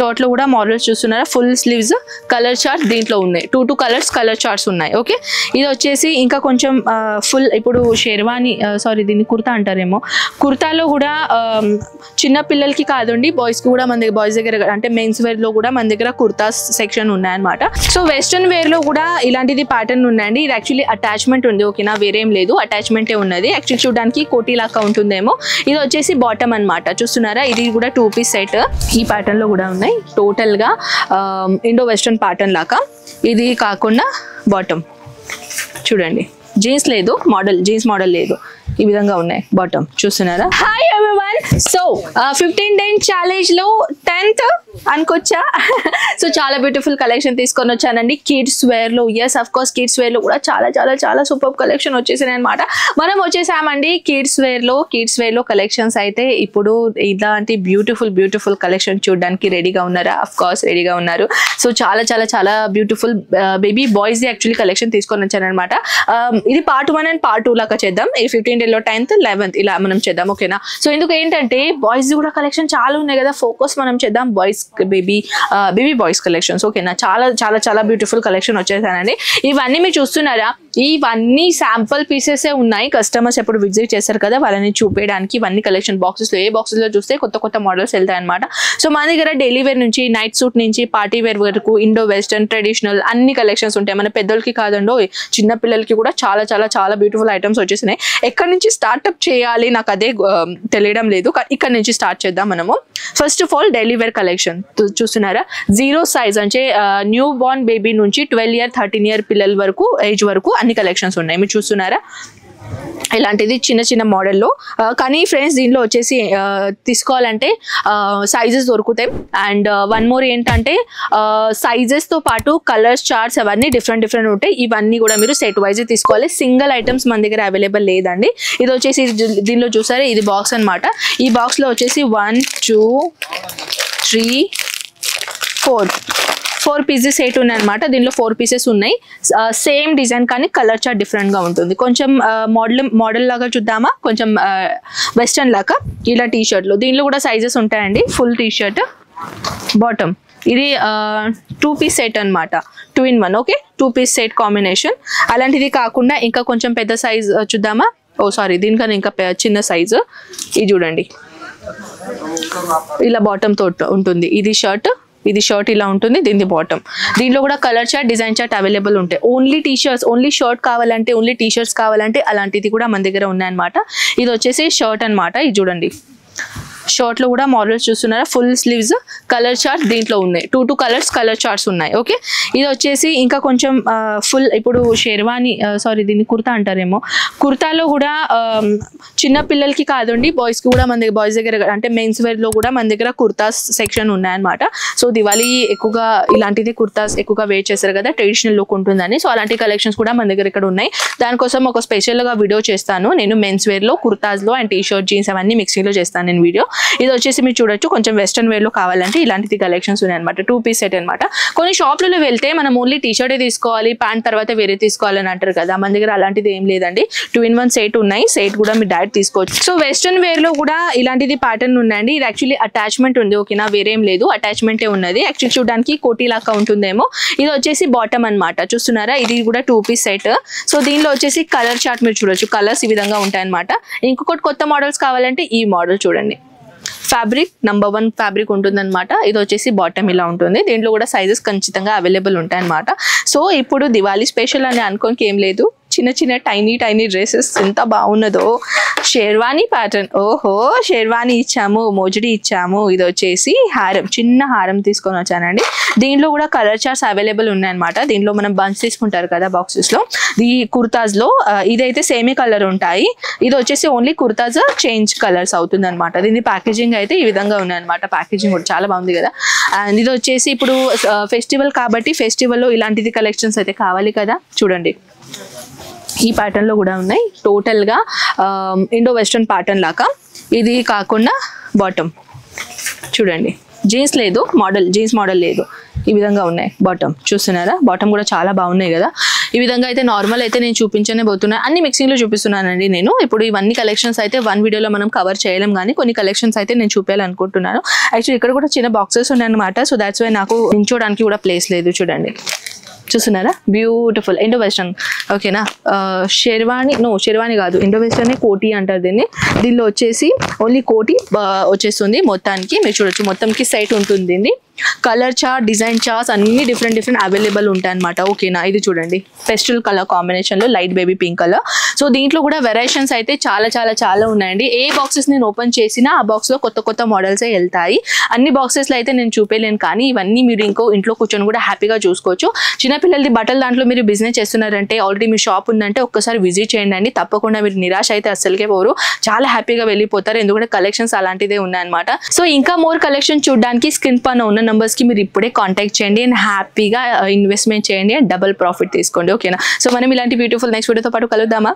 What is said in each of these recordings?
Short లో కూడా models చూస్తున్నారా, ఫుల్ స్లీవ్స్ కలర్ చార్ట్ దీంట్లో ఉన్నాయి, 2 కలర్స్ కలర్ చార్ట్స్ ఉన్నాయి. ఓకే, ఇది వచ్చేసి ఇంకా కొంచెం ఫుల్ ఇప్పుడు షేర్వానీ సారీ దీన్ని కుర్తా అంటారేమో, కుర్తాలో కూడా చిన్న పిల్లలకి కాదండి బాయ్స్ కి కూడా మన దగ్గర, బాయ్స్ దగ్గర అంటే మెన్స్ వేర్ లో కూడా మన దగ్గర కుర్తాస్ సెక్షన్ ఉన్నాయన్నమాట. సో వెస్టర్న్ వేర్ లో కూడా ఇలాంటిది ప్యాటర్న్ ఉన్నాయండి. ఇది యాక్చువల్లీ అటాచ్మెంట్ ఉంది, ఓకేనా, వేరేం లేదు, అటాచ్మెంటే ఉన్నది. యాక్చువల్లీ చూడడానికి కోటీ లాగా ఉంటుందేమో. ఇది వచ్చేసి బాటమ్ అన్నమాట, చూస్తున్నారా, ఇది కూడా 2 పీస్ సెట్. ఈ ప్యాటర్న్ లో కూడా ఉన్నాయి టోటల్ గా ఇండో వెస్టర్న్ ప్యాటర్న్ లాగా. ఇది కాకుండా బాటమ్ చూడండి, జీన్స్ లేదు, మోడల్ జీన్స్ మోడల్ లేదు, ఈ విధంగా ఉన్నాయి బాటమ్ చూస్తున్నారా. Hi everyone, so 15 days challenge లో 10th అనుకోవచ్చా. సో చాలా బ్యూటిఫుల్ కలెక్షన్ తీసుకొని వచ్చానండి కిడ్స్ వేర్ లో. Yes of course kids wear లో కూడా చాలా చాలా చాలా సూపర్ కలెక్షన్ వచ్చేసాయి అనమాట. మనం వచ్చేసామండి కిడ్స్ వేర్ లో కలెక్షన్స్ అయితే ఇప్పుడు ఇలాంటి బ్యూటిఫుల్ కలెక్షన్ చూడడానికి రెడీగా ఉన్నారా? అఫ్ కోర్స్ రెడీగా ఉన్నారు. సో చాలా చాలా చాలా beautiful baby boys the actually collection తీసుకొని వచ్చాను అనమాట. ఇది part 1 and part 2 లాగా చేద్దాం. ఈ 15 days లో 10th 11th ఇలా మనం చేద్దాం, ఓకేనా. సో ఎందుకు ఏంటంటే బాయ్స్ కూడా కలెక్షన్ చాలా ఉన్నాయి కదా, ఫోకస్ మనం చేద్దాం బాయ్స్ బేబీ బాయ్స్ కలెక్షన్స్, ఓకేనా. చాలా చాలా చాలా బ్యూటిఫుల్ కలెక్షన్ వచ్చేసానండి. ఇవన్నీ మీరు చూస్తున్నారా, ఇవన్నీ శాంపుల్ పీసెస్ ఉన్నాయి. కస్టమర్స్ ఎప్పుడు విజిట్ చేస్తారు కదా, వాళ్ళని చూపించడానికి ఇవన్నీ కలెక్షన్ బాక్సెస్ లో, ఏ బాక్సెస్ లో చూస్తే కొత్త మోడల్స్ వెళ్తాయి అనమాట. సో మన దగ్గర డైలీ వేర్ నుంచి నైట్ సూట్ నుంచి పార్టీ వేర్ వరకు ఇండో వెస్టర్న్ ట్రెడిషనల్ అన్ని కలెక్షన్స్ ఉంటాయి. మన పెద్దలకి కాదండో, చిన్న పిల్లలకి కూడా చాలా చాలా చాలా బ్యూటిఫుల్ ఐటమ్స్ వచ్చేసినాయి. ఎక్కడి నుంచి స్టార్ట్అప్ చేయాలి నాకు అదే తెలియడం లేదు, ఇక్కడ నుంచి స్టార్ట్ చేద్దాం మనము. First of all daily wear collection చూస్తున్నారా, 0 size అంటే న్యూ బోర్న్ బేబీ నుంచి 12 year 13 year పిల్లల వరకు ఏజ్ వరకు అన్ని కలెక్షన్స్ ఉన్నాయి. మీరు చూస్తున్నారా, ఇలాంటిది చిన్న మోడల్లో. కానీ ఫ్రెండ్స్ దీనిలో వచ్చేసి తీసుకోవాలంటే సైజెస్ దొరుకుతాయి. అండ్ వన్ మోర్ ఏంటంటే సైజెస్తో పాటు కలర్స్ చార్ట్స్ అవన్నీ డిఫరెంట్ ఉంటాయి. ఇవన్నీ కూడా మీరు సెట్ వైజ్ తీసుకోవాలి. సింగిల్ ఐటమ్స్ మన దగ్గర అవైలబుల్ లేదండి. ఇది వచ్చేసి దీనిలో చూసారా, ఇది బాక్స్ అనమాట. ఈ బాక్స్లో వచ్చేసి 1 2 3 4 pieces సెట్ ఉన్నాయి అనమాట. దీనిలో 4 pieces ఉన్నాయి. సేమ్ డిజైన్ కానీ కలర్ చార్ట్ డిఫరెంట్ గా ఉంటుంది. కొంచెం మోడల్ లాగా చూద్దామా, కొంచెం వెస్టర్న్ లాగా. ఇలా టీ షర్ట్లు దీనిలో కూడా సైజెస్ ఉంటాయండి. ఫుల్ టీ షర్ట్ బాటమ్, ఇది 2 piece సెట్ అనమాట, 2 in 1. Okay, 2 piece set combination. అలాంటిది కాకుండా ఇంకా కొంచెం పెద్ద సైజ్ చూద్దామా. సారీ, దీనికన్నా ఇంకా చిన్న సైజు. ఇది చూడండి, ఇలా బాటమ్ తో ఉంటుంది. ఇది షర్ట్ ఇలా ఉంటుంది, దీని బాటమ్. దీనిలో కూడా colour chart design chart available ఉంటాయి. Only T shirts, only shirt కావాలంటే, ఓన్లీ టీ షర్ట్స్ కావాలంటే అలాంటిది కూడా మన దగ్గర ఉన్నాయన్నమాట. ఇది వచ్చేసి షర్ట్ అనమాట. ఇది చూడండి, షార్ట్ లో కూడా మోడల్స్ చూస్తున్నారా, ఫుల్ స్లీవ్స్ కలర్ చార్ట్ దీంట్లో ఉన్నాయి, 2 కలర్స్ కలర్ చార్ట్స్ ఉన్నాయి. ఓకే, ఇది వచ్చేసి ఇంకా కొంచెం ఫుల్ ఇప్పుడు షేర్వానీ సారీ దీన్ని కుర్తా అంటారేమో, కుర్తాలో కూడా చిన్న పిల్లలకి కాదండి బాయ్స్ కి కూడా మన దగ్గర, బాయ్స్ దగ్గర అంటే మెన్స్ వేర్ లో కూడా మన దగ్గర కుర్తాస్ సెక్షన్ ఉన్నాయన్నమాట. సో దివాళీ ఎక్కువగా ఇలాంటిది కుర్తాస్ ఎక్కువగా వేర్ చేస్తారు కదా, ట్రెడిషనల్ లుక్ ఉంటుందని. సో అలాంటి కలెక్షన్స్ కూడా మన దగ్గర ఇక్కడ ఉన్నాయి. దానికోసం ఒక స్పెషల్ గా వీడియో చేస్తాను నేను. మెన్స్ వేర్ లో కుర్తాస్ లో అండ్ టీ షర్ట్ జీన్స్ అవన్నీ మిక్సింగ్ లో చేస్తాను నేను వీడియో. ఇది వచ్చేసి మీరు చూడొచ్చు, కొంచెం వెస్టర్న్ వేర్ లో కావాలంటే ఇలాంటిది కలెక్షన్స్ ఉన్నాయి అనమాట. 2 piece సెట్ అనమాట. కొన్ని షాప్లలో వెళ్తే మనం ఓన్లీ టీ షర్టే తీసుకోవాలి, ప్యాంట్ తర్వాత వేరే తీసుకోవాలని అంటారు కదా, మన దగ్గర అలాంటిది ఏం లేదండి. 2 in 1 సెట్ ఉన్నాయి. సెట్ కూడా మీరు డైరెక్ట్ తీసుకోవచ్చు. సో వెస్టర్న్ వేర్ లో కూడా ఇలాంటిది ప్యాటర్న్ ఉందండి. ఇది యాక్చువల్లీ అటాచ్మెంట్ ఉంది, ఓకేనా, వేరేం లేదు, అటాచ్మెంటే ఉన్నది. యాక్చువల్లీ చూడడానికి కోటీ లాగా ఉంటుందేమో. ఇది వచ్చేసి బాటమ్ అనమాట, చూస్తున్నారా. ఇది కూడా 2 piece సెట్. సో దీనిలో వచ్చేసి కలర్ చార్ట్ మీరు చూడొచ్చు, కలర్స్ ఈ విధంగా ఉంటాయి అనమాట. ఇంకొకటి కొత్త మోడల్స్ కావాలంటే ఈ మోడల్ చూడండి, ఫ్యాబ్రిక్ No. 1 ఫ్యాబ్రిక్ ఉంటుందన్నమాట. ఇది వచ్చేసి బాటమ్ ఇలా ఉంటుంది. దీంట్లో కూడా సైజెస్ ఖచ్చితంగా అవైలబుల్ ఉంటాయి అనమాట. సో ఇప్పుడు దివాళీ స్పెషల్ అని అనుకోనికి ఏం లేదు, చిన్న టైనీ డ్రెస్సెస్ ఎంత బాగున్నదో. షేర్వానీ ప్యాటర్న్, ఓహో షేర్వానీ ఇచ్చాము, మోజడి ఇచ్చాము. ఇది వచ్చేసి హారం, చిన్న హారం తీసుకొని వచ్చానండి. దీంట్లో కూడా కలర్ చార్ట్స్ అవైలబుల్ ఉన్నాయన్నమాట. దీంట్లో మనం బంచ్ తీసుకుంటారు కదా బాక్సెస్ లో, ఈ కుర్తాస్ లో ఇదైతే సేమే కలర్ ఉంటాయి. ఇది వచ్చేసి ఓన్లీ కుర్తాస్ చేంజ్ కలర్స్ అవుతుంది అనమాట. దీని ప్యాకేజింగ్ అయితే ఈ విధంగా ఉన్నాయన్నమాట. ప్యాకేజింగ్ కూడా చాలా బాగుంది కదా. అండ్ ఇది వచ్చేసి ఇప్పుడు ఫెస్టివల్ కాబట్టి ఫెస్టివల్లో ఇలాంటిది కలెక్షన్స్ అయితే కావాలి కదా. చూడండి, ఈ ప్యాటర్న్ లో కూడా ఉన్నాయి. టోటల్ గా ఇండో వెస్టర్న్ ప్యాటర్న్ లాగా. ఇది కాకుండా బాటమ్ చూడండి, జీన్స్ లేదు, జీన్స్ మోడల్ లేదు, ఈ విధంగా ఉన్నాయి. బాటమ్ చూస్తున్నారా, బాటమ్ కూడా చాలా బాగున్నాయి కదా. ఈ విధంగా అయితే నార్మల్ అయితే నేను చూపించనే పోతున్నాను, అన్ని మిక్సింగ్ లో చూపిస్తున్నానండి నేను. ఇప్పుడు ఇవన్నీ కలెక్షన్స్ అయితే వన్ వీడియోలో మనం కవర్ చేయలేం, కానీ కొన్ని కలెక్షన్స్ అయితే నేను చూపించాలనుకుంటున్నాను. యాక్చువల్లీ ఇక్కడ కూడా చిన్న బాక్సెస్ ఉన్నాయి అనమాట. సో దాట్స్ వై నాకు నించోడానికి కూడా ప్లేస్ లేదు. చూడండి, చూస్తున్నారా, బ్యూటిఫుల్ ఇండో వెస్టర్న్. ఓకేనా, షెర్వాణి కాదు, ఇండో వెస్టర్న్ కోటీ అంటారు దీన్ని. దీనిలో వచ్చేసి ఓన్లీ కోటీ వచ్చేస్తుంది మొత్తానికి. మీరు చూడొచ్చు, మొత్తంకి సెట్ ఉంటుంది. కలర్ చార్ట్, డిజైన్ చార్ట్స్ అన్ని డిఫరెంట్ అవైలబుల్ ఉంటాయి అనమాట. ఓకేనా, ఇది చూడండి, పెస్టల్ కలర్ కాంబినేషన్ లో light baby pink colour. So దీంట్లో కూడా వెరైషన్స్ అయితే చాలా ఉన్నాయండి. ఏ బాక్సెస్ నేను ఓపెన్ చేసినా ఆ బాక్స్ లో కొత్త మోడల్స్ వెళ్తాయి. అన్ని బాక్సెస్ లో అయితే నేను చూపేలేను, కానీ ఇవన్నీ మీరు ఇంట్లో కూర్చొని కూడా హ్యాపీగా చూసుకోవచ్చు. చిన్నపిల్లలది బట్టల దాంట్లో మీరు బిజినెస్ చేస్తున్నారంటే, ఆల్రెడీ మీ షాప్ ఉందంటే ఒక్కసారి విజిట్ చేయండి అండి. తప్పకుండా మీరు నిరాశ అయితే అస్సలకే పోరు, చాలా హ్యాపీగా వెళ్ళిపోతారు. ఎందుకంటే కలెక్షన్స్ అలాంటిదే ఉన్నాయన్నమాట. సో ఇంకా మోర్ కలెక్షన్ చూడడానికి స్క్రీన్ పైన ఉన్న నంబర్స్ కి మీరు ఇప్పుడే కాంటాక్ట్ చేయండి అండ్ హ్యాపీగా ఇన్వెస్ట్మెంట్ చేయండి అండ్ డబుల్ ప్రాఫిట్ తీసుకోండి. ఓకేనా, సో మనం ఇలాంటి బ్యూటిఫుల్ నెక్స్ట్ వీడియోతో పాటు కలుద్దాం.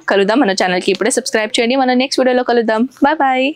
మన ఛానల్ కి ఇప్పుడే సబ్స్క్రైబ్ చేయండి. మన నెక్స్ట్ వీడియోలో కలుద్దాం. బాయ్.